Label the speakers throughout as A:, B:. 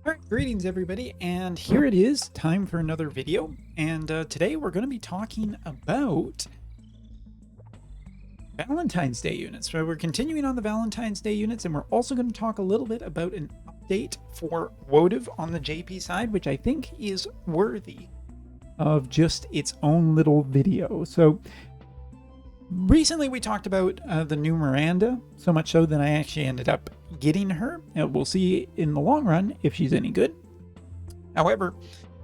A: Alright, greetings everybody, and here it is, time for another video, and today we're going to be talking about Valentine's Day units. So we're continuing on the Valentine's Day units, and we're also going to talk a little bit about an update for Wotv on the JP side, which I think is worthy of just its own little video. So recently we talked about the new Miranda, so much so that I actually ended up getting her. We'll see in the long run if she's any good. However,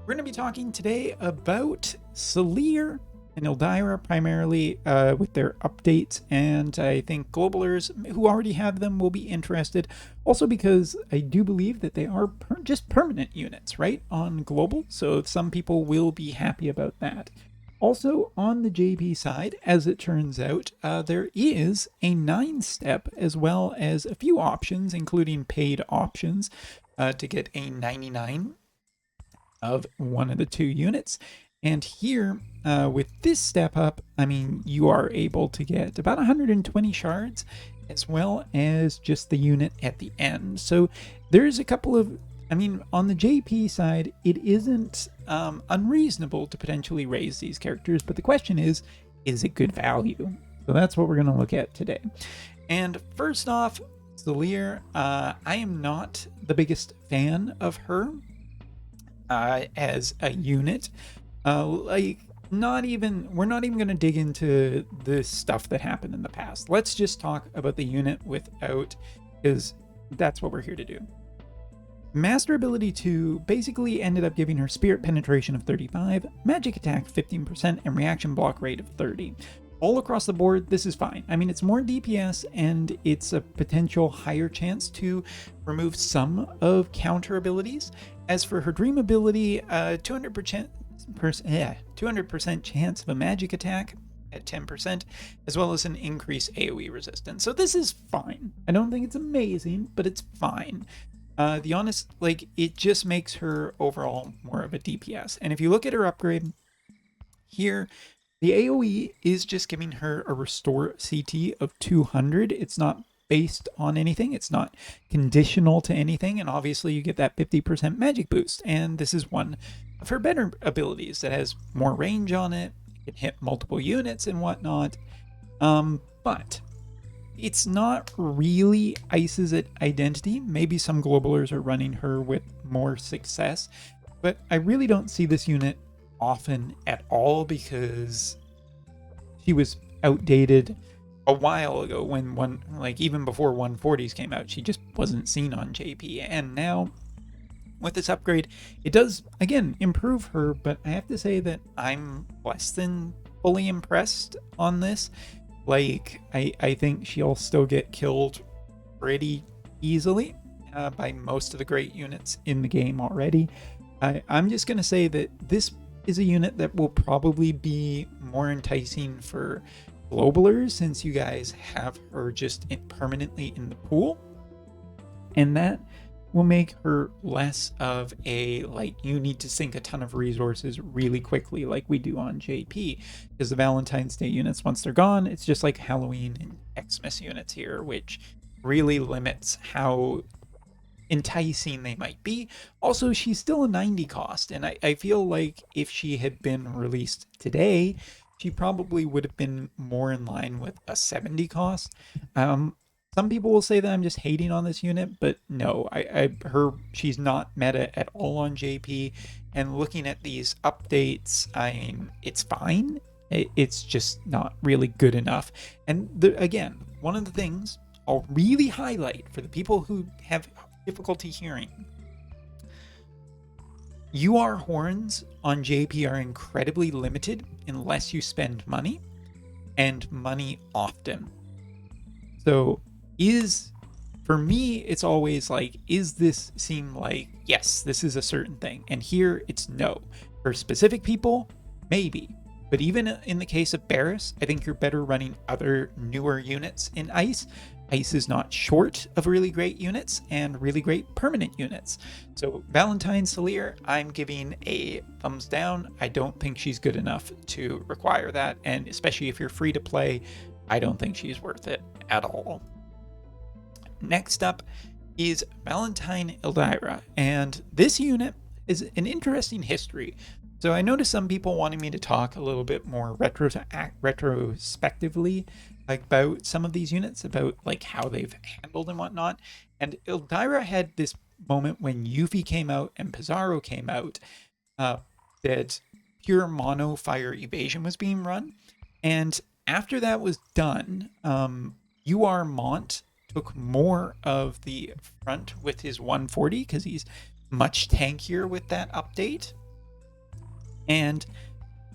A: we're going to be talking today about Salire and Ildyra primarily with their updates, and I think globalers who already have them will be interested. Also because I do believe that they are just permanent units, right, on global, so some people will be happy about that. Also, on the JP side, as it turns out, there is a 9-step as well as a few options, including paid options, to get a 99 of one of the two units. And here, with this step up, I mean, you are able to get about 120 shards, as well as just the unit at the end. So there's a couple of, I mean, on the JP side, it isn't unreasonable to potentially raise these characters, but the question is it good value? So that's what we're going to look at today. And first off, Salire, I am not the biggest fan of her as a unit. We're not even going to dig into the stuff that happened in the past. Let's just talk about the unit without, because that's what we're here to do. Master ability 2 basically ended up giving her spirit penetration of 35, magic attack 15%, and reaction block rate of 30. All across the board, this is fine. I mean, it's more DPS, and it's a potential higher chance to remove some of counter abilities. As for her dream ability, 200% chance of a magic attack at 10%, as well as an increased AoE resistance. So this is fine. I don't think it's amazing, but it's fine. The honest, it just makes her overall more of a DPS. And if you look at her upgrade here, the AoE is just giving her a restore CT of 200. It's not based on anything. It's not conditional to anything. And obviously you get that 50% magic boost. And this is one of her better abilities that has more range on it. It can hit multiple units and whatnot. But it's not really Ice's identity. Maybe some globalers are running her with more success, but I really don't see this unit often at all because she was outdated a while ago when even before 140s came out, she just wasn't seen on JP. And now with this upgrade, it does again improve her, but I have to say that I'm less than fully impressed on this. I think she'll still get killed pretty easily by most of the great units in the game already. I'm just going to say that this is a unit that will probably be more enticing for globalers since you guys have her just permanently in the pool. And that will make her less of a, you need to sink a ton of resources really quickly like we do on JP, because the Valentine's Day units, once they're gone, it's just like Halloween and Xmas units here, which really limits how enticing they might be. Also, she's still a 90 cost, and I feel like if she had been released today, she probably would have been more in line with a 70 cost. Some people will say that I'm just hating on this unit, but no, she's not meta at all on JP. And looking at these updates, I mean, it's fine. It's just not really good enough. And again, one of the things I'll really highlight for the people who have difficulty hearing, UR horns on JP are incredibly limited unless you spend money, and money often. So for me, it's always is this seem like, yes, this is a certain thing? And here it's no. For specific people, maybe. But even in the case of Barris, I think you're better running other newer units in Ice. Ice is not short of really great units and really great permanent units. So Valentine Salire, I'm giving a thumbs down. I don't think she's good enough to require that. And especially if you're free to play, I don't think she's worth it at all. Next up is Valentine Ildyra, and this unit is an interesting history. So I noticed some people wanting me to talk a little bit more retrospectively about some of these units, about like how they've handled and whatnot. And Ildyra had this moment when Yuffie came out and Pizarro came out, uh, that pure mono fire evasion was being run. And after that was done, UR Mont took more of the front with his 140 because he's much tankier with that update. And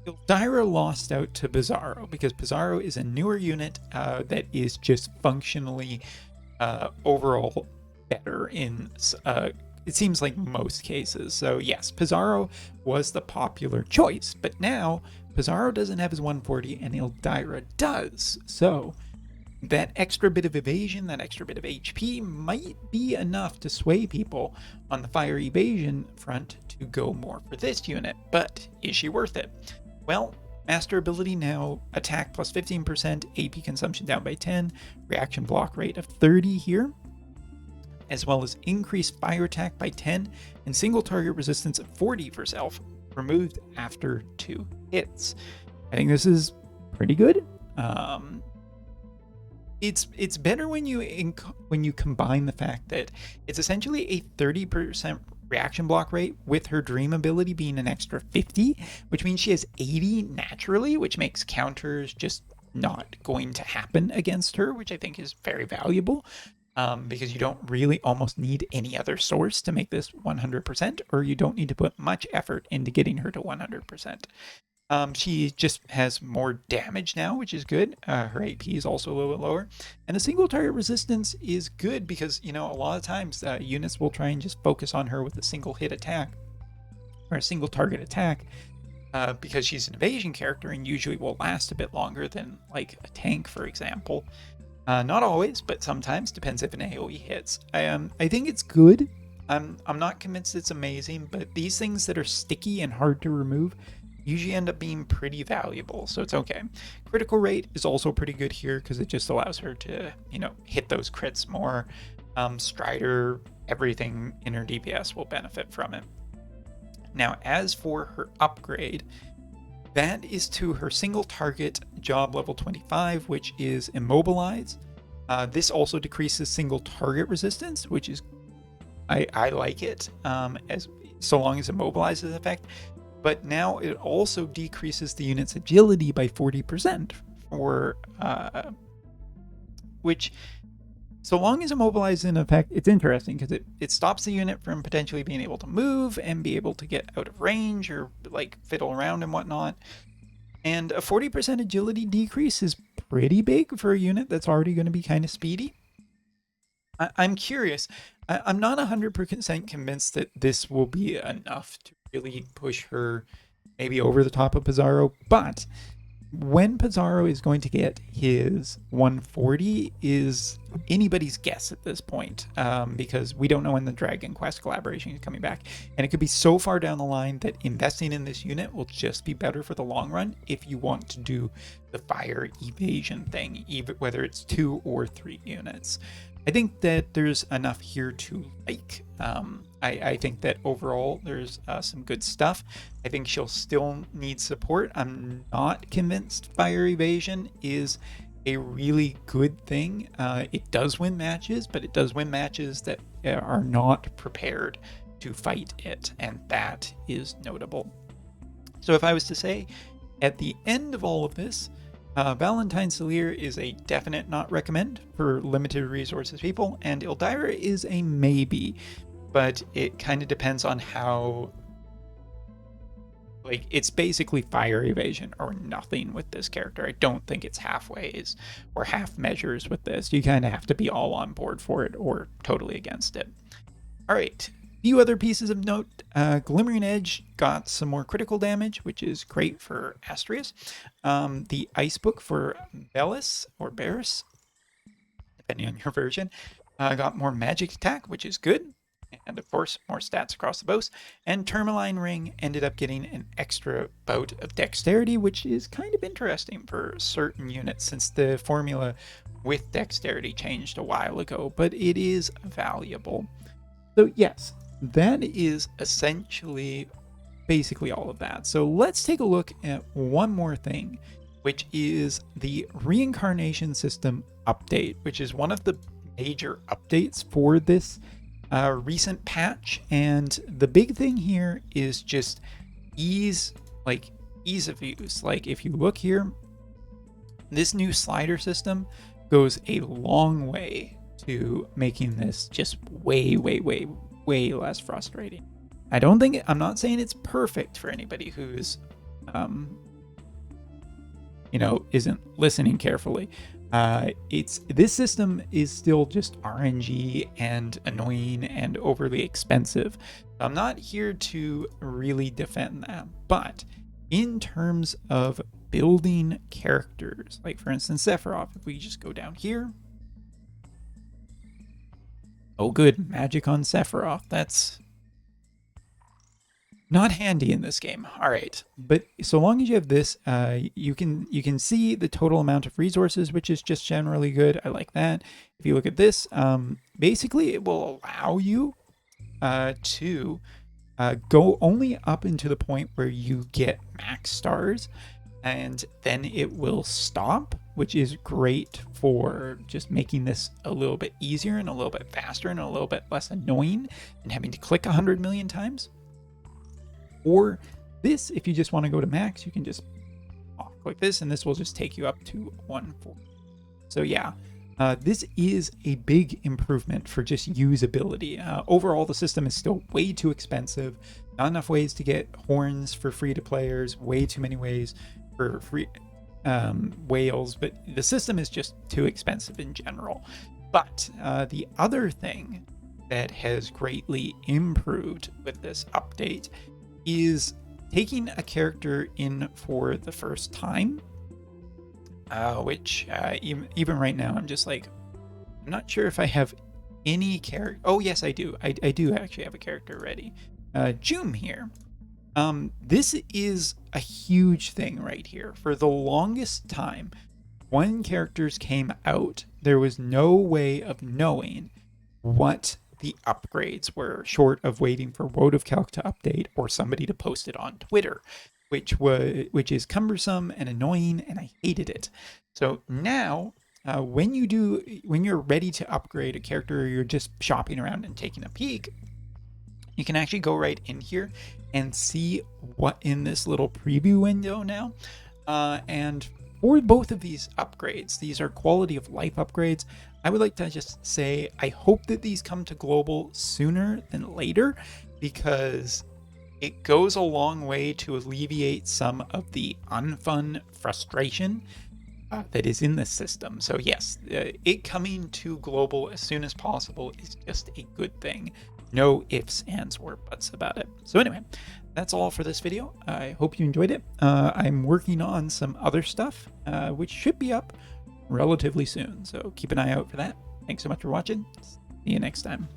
A: Ildyra lost out to Pizarro because Pizarro is a newer unit that is just functionally overall better in it seems like most cases. So yes, Pizarro was the popular choice, but now Pizarro doesn't have his 140 and Ildyra does. So that extra bit of evasion, that extra bit of HP might be enough to sway people on the fire evasion front to go more for this unit. But is she worth it? Well, master ability now, attack plus 15%, AP consumption down by 10, reaction block rate of 30 here, as well as increased fire attack by 10 and single target resistance of 40 for self, removed after 2 hits. I think this is pretty good. It's better when you combine the fact that it's essentially a 30% reaction block rate with her dream ability being an extra 50, which means she has 80 naturally, which makes counters just not going to happen against her, which I think is very valuable. Because you don't really almost need any other source to make this 100%, or you don't need to put much effort into getting her to 100%. She just has more damage now, which is good. Her AP is also a little bit lower. And the single target resistance is good because, a lot of times units will try and just focus on her with a single hit attack or a single target attack because she's an evasion character and usually will last a bit longer than like a tank, for example. Not always, but sometimes, depends if an AoE hits. I think it's good. I'm not convinced it's amazing, but these things that are sticky and hard to remove usually end up being pretty valuable, so it's okay. Critical rate is also pretty good here because it just allows her to, hit those crits more. Strider, everything in her DPS will benefit from it. Now, as for her upgrade, that is to her single target job level 25, which is Immobilize. This also decreases single target resistance, which is, I like it, as so long as Immobilize is effect. But now it also decreases the unit's agility by 40%, for which, so long as Immobilize is in effect, it's interesting because it stops the unit from potentially being able to move and be able to get out of range or like fiddle around and whatnot. And a 40% agility decrease is pretty big for a unit that's already going to be kind of speedy. I'm curious. I'm not 100% convinced that this will be enough to really push her maybe over the top of Pizarro, but when Pizarro is going to get his 140 is anybody's guess at this point, because we don't know when the Dragon Quest collaboration is coming back, and it could be so far down the line that investing in this unit will just be better for the long run if you want to do the fire evasion thing, even whether it's 2 or 3 units. I think that there's enough here to like. I think that overall there's some good stuff. I think she'll still need support. I'm not convinced fire evasion is a really good thing. It does win matches, but it does win matches that are not prepared to fight it, and that is notable. So if I was to say, at the end of all of this, Valentine Salire is a definite not recommend for limited resources people, and Ildyra is a maybe, but it kind of depends on how, like, it's basically fire evasion or nothing with this character. I don't think it's halfways or half measures with this. You kind of have to be all on board for it or totally against it. All right. Few other pieces of note. Glimmering Edge got some more critical damage, which is great for Astrius. The Ice Book for Bellis or Barris, depending on your version, got more magic attack, which is good. and of course, more stats across the bows. And Tourmaline Ring ended up getting an extra bout of dexterity, which is kind of interesting for certain units since the formula with dexterity changed a while ago, but it is valuable. So yes, that is essentially basically all of that. So let's take a look at one more thing, which is the Reincarnation system update, which is one of the major updates for this recent patch. And the big thing here is just ease of use. Like if you look here, this new slider system goes a long way to making this just way less frustrating. I'm not saying it's perfect for anybody who's isn't listening carefully. This system is still just RNG and annoying and overly expensive. I'm not here to really defend that, but in terms of building characters, like for instance Sephiroth, if we just go down here, oh good, magic on Sephiroth, that's not handy in this game. All right, but so long as you have this, you can see the total amount of resources, which is just generally good. I like that. If you look at this, basically it will allow you to go only up into the point where you get max stars, and then it will stop, which is great for just making this a little bit easier and a little bit faster and a little bit less annoying than having to click 100 million times. Or this, if you just want to go to max, you can just click this and this will just take you up to 140. So yeah, this is a big improvement for just usability. Overall, the system is still way too expensive. Not enough ways to get horns for free-to-players, way too many ways for free whales, but the system is just too expensive in general. But the other thing that has greatly improved with this update is taking a character in for the first time, which even right now I'm just like, I'm not sure if I have any character. Oh yes, I do. I do actually have a character ready. June here. This is a huge thing right here. For the longest time, when characters came out, there was no way of knowing what the upgrades were, short of waiting for Wotv Calc to update or somebody to post it on Twitter, which is cumbersome and annoying, and I hated it. So now, when you're ready to upgrade a character, or you're just shopping around and taking a peek, you can actually go right in here and see what in this little preview window now. And for both of these upgrades, these are quality of life upgrades. I would like to just say I hope that these come to global sooner than later, because it goes a long way to alleviate some of the unfun frustration that is in the system. So yes, it coming to global as soon as possible is just a good thing. No ifs, ands, or buts about it. So anyway, that's all for this video. I hope you enjoyed it. I'm working on some other stuff, which should be up relatively soon. So keep an eye out for that. Thanks so much for watching. See you next time.